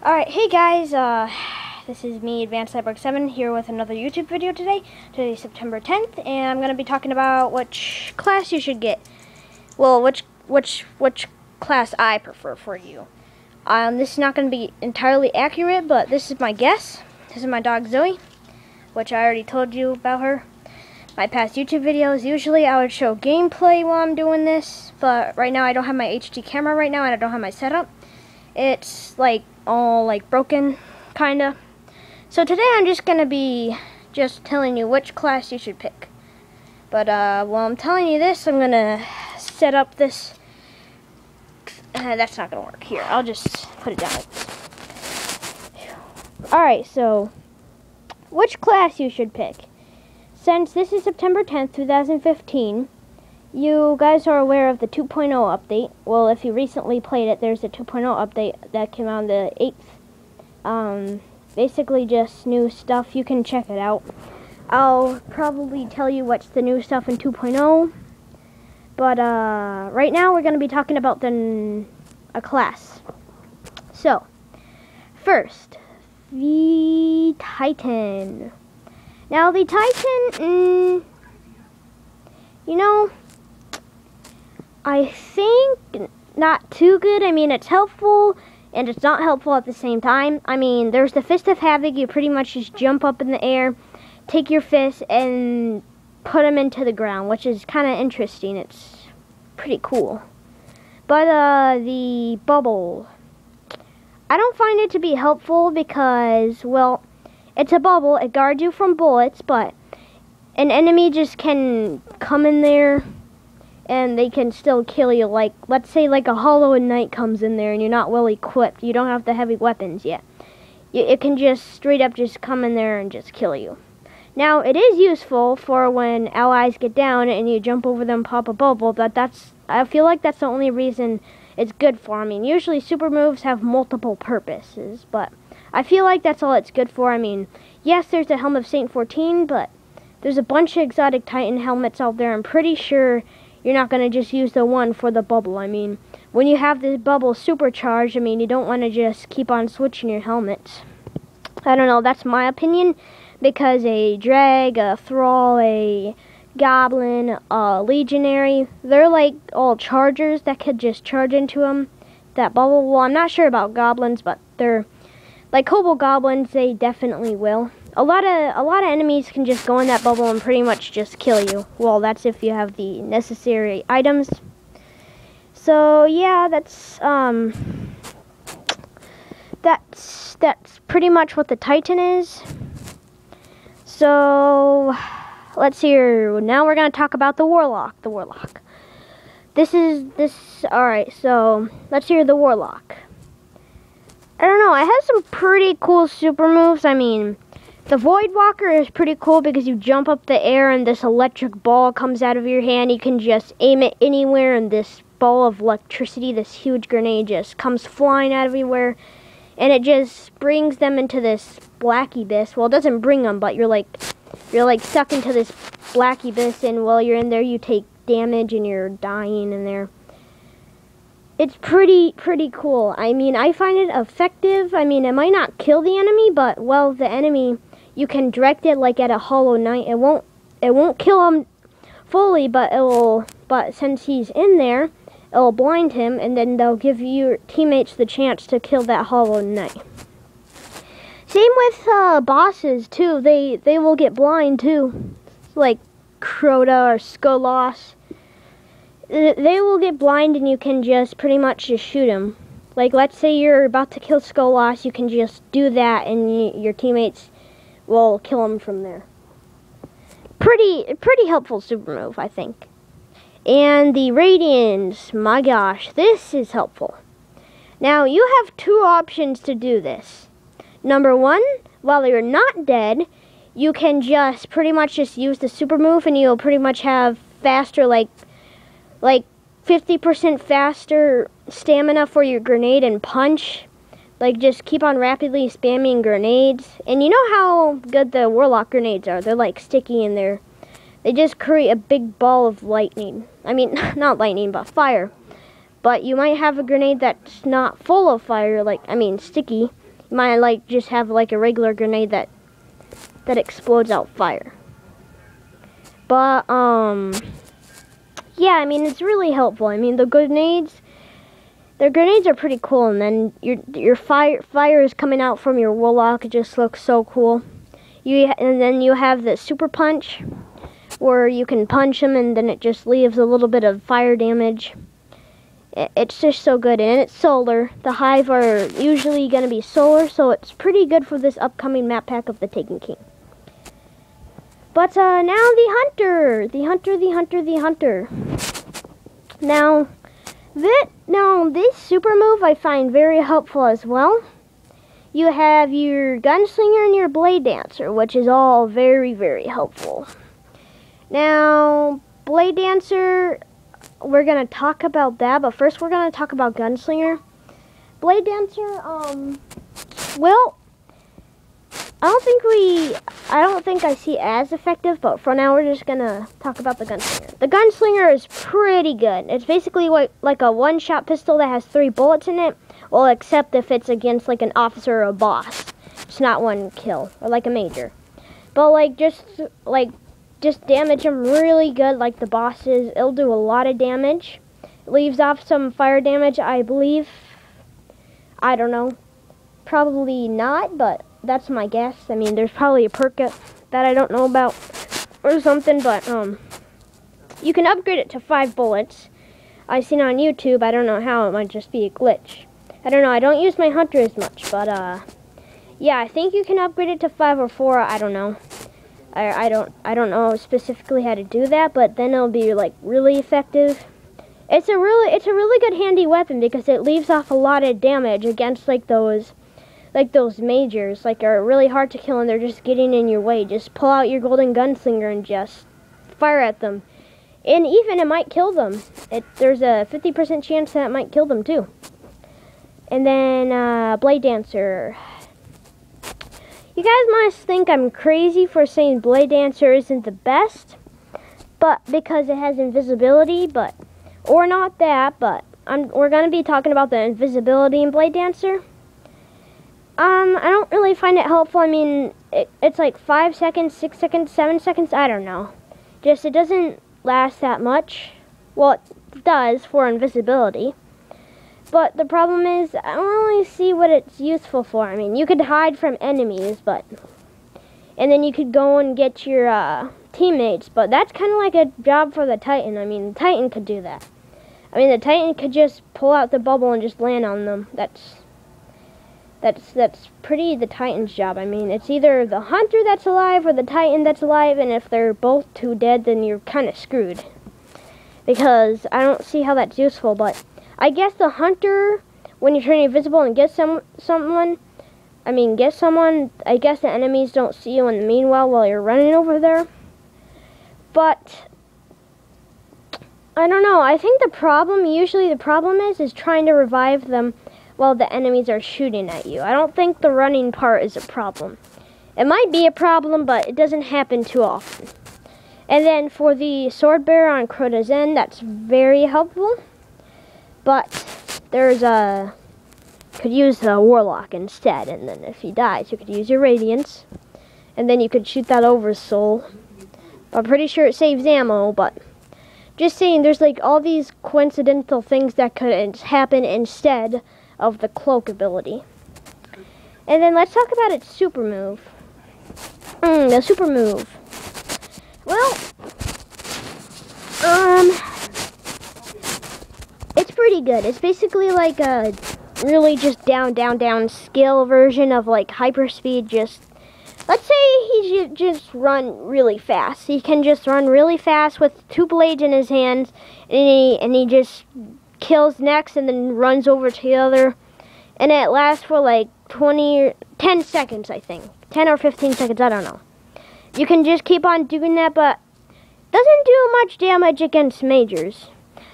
Alright, hey guys, this is me, Advanced Cyborg 7, here with another YouTube video today. Today's September 10th, and I'm going to be talking about which class you should get. Well, which class I prefer for you. This is not going to be entirely accurate, but this is my guess. This is my dog Zoe, which I already told you about her. My past YouTube videos, usually I would show gameplay while I'm doing this, but right now I don't have my HD camera right now, and I don't have my setup. It's like all like broken, kinda. So today I'm just gonna be telling you which class you should pick. But while I'm telling you this, I'm gonna set up this. That's not gonna work. Here, I'll just put it down like this. Alright, so which class you should pick? Since this is September 10th, 2015, you guys are aware of the 2.0 update. Well, if you recently played it, there's a 2.0 update that came out on the 8th. Basically just new stuff. You can check it out. I'll probably tell you what's the new stuff in 2.0. But right now we're going to be talking about a class. So, first, the Titan. Now, the Titan, you know, I think not too good. I mean, it's helpful, and it's not helpful at the same time. I mean, there's the Fist of Havoc. You pretty much just jump up in the air, take your fist, and put them into the ground, which is kind of interesting. It's pretty cool. But the bubble, I don't find it to be helpful because, well, it's a bubble. It guards you from bullets, but an enemy just can come in there and they can still kill you. Like, let's say like a Hollow Knight comes in there and you're not well equipped. You don't have the heavy weapons yet. It can just straight up just come in there and just kill you. Now, it is useful for when allies get down and you jump over them, pop a bubble, but I feel like that's the only reason it's good for. I mean, usually super moves have multiple purposes, but I feel like that's all it's good for. I mean, yes, there's the Helm of Saint 14, but there's a bunch of exotic Titan helmets out there. I'm pretty sure you're not going to just use the one for the bubble. I mean, when you have this bubble supercharged, I mean, you don't want to just keep on switching your helmets. I don't know, that's my opinion, because a Drag, a Thrall, a Goblin, a Legionary, they're like all chargers that could just charge into them, that bubble. Well, I'm not sure about Goblins, but they're like Kobold Goblins, they definitely will. A lot of enemies can just go in that bubble and pretty much just kill you. Well, that's if you have the necessary items. So yeah, that's pretty much what the Titan is. So let's hear. Now we're gonna talk about the Warlock. The Warlock. Alright, so let's hear the Warlock. I don't know, it has some pretty cool super moves. I mean, the Void Walker is pretty cool because you jump up the air and this electric ball comes out of your hand. You can just aim it anywhere and this ball of electricity, this huge grenade, just comes flying out of everywhere. And it just brings them into this black abyss. Well, it doesn't bring them, but you're like stuck into this black abyss, and while you're in there you take damage and you're dying in there. It's pretty cool. I mean, I find it effective. I mean, it might not kill the enemy, but, well, the enemy, you can direct it like at a Hollow Knight. It won't kill him fully, but since he's in there, it'll blind him, and then they'll give your teammates the chance to kill that Hollow Knight. Same with bosses too. They will get blind too, like Crota or Skolas. They will get blind, and you can just pretty much just shoot them. Like, let's say you're about to kill Skolas, you can just do that, and your teammates will kill him from there. Pretty helpful super move, I think. And the Radiance, my gosh, this is helpful. Now, you have two options to do this. Number one, while you're not dead, you can just pretty much just use the super move, and you'll pretty much have faster, like 50% faster stamina for your grenade and punch. Like, just keep on rapidly spamming grenades. And you know how good the Warlock grenades are. They're like sticky in there. They just create a big ball of lightning. I mean, not lightning, but fire. But you might have a grenade that's not full of fire, sticky, You might like just have like a regular grenade that explodes out fire. But yeah, I mean it's really helpful. I mean the grenades are pretty cool, and then your fire is coming out from your warlock. It just looks so cool. And then you have the super punch, where you can punch them and then it just leaves a little bit of fire damage. It's just so good, and it's solar. The Hive are usually going to be solar, so it's pretty good for this upcoming map pack of the Taken King. But now the Hunter. Now this super move I find very helpful as well. You have your Gunslinger and your Blade Dancer, which is all very, very helpful. Now, Blade Dancer, we're going to talk about that, but first we're going to talk about Gunslinger. Blade Dancer, well, I don't think I see as effective, but for now we're just going to talk about the Gunslinger. The Gunslinger is pretty good. It's basically like a one-shot pistol that has 3 bullets in it. Well, except if it's against like an officer or a boss. It's not one kill, or like a major. But just damage them really good like the bosses. It'll do a lot of damage. It leaves off some fire damage, I believe. I don't know. Probably not, but that's my guess. I mean, there's probably a perk that I don't know about or something, but you can upgrade it to 5 bullets. I've seen on YouTube. I don't know how. It might just be a glitch. I don't know, I don't use my Hunter as much, but yeah, I think you can upgrade it to 5 or 4, I don't know. I don't know specifically how to do that, but then it'll be like really effective. It's a really good handy weapon because it leaves off a lot of damage against like those majors, like are really hard to kill and they're just getting in your way. Just pull out your golden gunslinger and just fire at them. And even it might kill them. There's a 50% chance that it might kill them too. And then, Blade Dancer. You guys must think I'm crazy for saying Blade Dancer isn't the best, but because it has invisibility, or not that, but we're going to be talking about the invisibility in Blade Dancer. I don't really find it helpful. I mean, it's like 5 seconds, 6 seconds, 7 seconds, I don't know. It doesn't last that much. Well, it does for invisibility. But the problem is, I don't really see what it's useful for. I mean, you could hide from enemies, and then you could go and get your teammates, but that's kind of like a job for the Titan. I mean, the Titan could do that. I mean, the Titan could just pull out the bubble and just land on them. That's pretty the Titan's job. I mean, it's either the Hunter that's alive or the Titan that's alive, and if they're both two dead, then you're kind of screwed. Because I don't see how that's useful, but I guess the Hunter, when you turn invisible and get someone, I guess the enemies don't see you in the meanwhile while you're running over there. But I don't know. I think the problem is trying to revive them while the enemies are shooting at you. I don't think the running part is a problem. It might be a problem, but it doesn't happen too often. And then for the Sword Bearer on Crota Zen, that's very helpful. But could use the Warlock instead, and then if he dies, you could use your Radiance, and then you could shoot that over soul. I'm pretty sure it saves ammo, but just saying, there's like all these coincidental things that could happen instead of the cloak ability. And then let's talk about its super move. The super move. Well, it's pretty good. It's basically like a really just down skill version of like hyperspeed. Let's say he just run really fast. He can just run really fast with 2 blades in his hands, and he just kills next and then runs over to the other, and it lasts for like 10 seconds, I think. 10 or 15 seconds, I don't know. You can just keep on doing that, but doesn't do much damage against majors.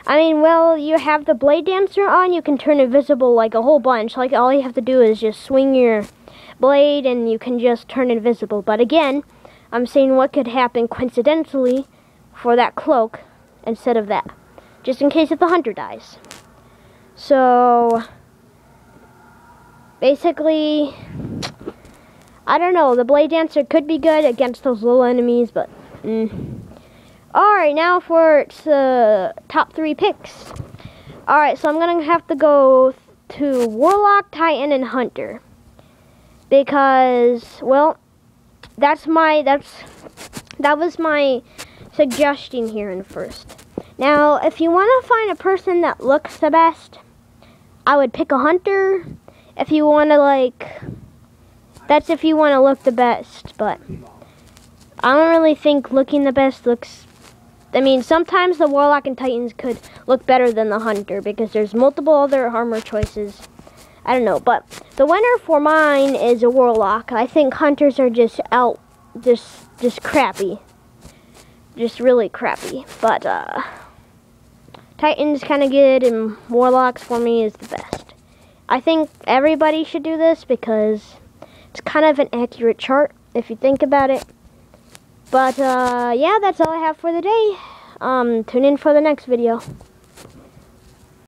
I mean, well, you have the Blade Dancer on, you can turn invisible like a whole bunch. Like, all you have to do is just swing your blade and you can just turn invisible. But again, I'm saying what could happen coincidentally for that cloak instead of that. Just in case if the Hunter dies. So basically, I don't know. The Blade Dancer could be good against those little enemies, but... Alright, now for the top 3 picks. Alright, so I'm going to have to go to Warlock, Titan, and Hunter. Because, well, that was my suggestion here in first. Now, if you want to find a person that looks the best, I would pick a Hunter. If you want to, that's if you want to look the best, but I don't really think looking the best looks... I mean, sometimes the Warlock and Titans could look better than the Hunter because there's multiple other armor choices. I don't know, but the winner for mine is a Warlock. I think Hunters are just crappy. Just really crappy. But, Titans kind of good, and Warlocks for me is the best. I think everybody should do this because it's kind of an accurate chart if you think about it. But, yeah, that's all I have for the day. Tune in for the next video.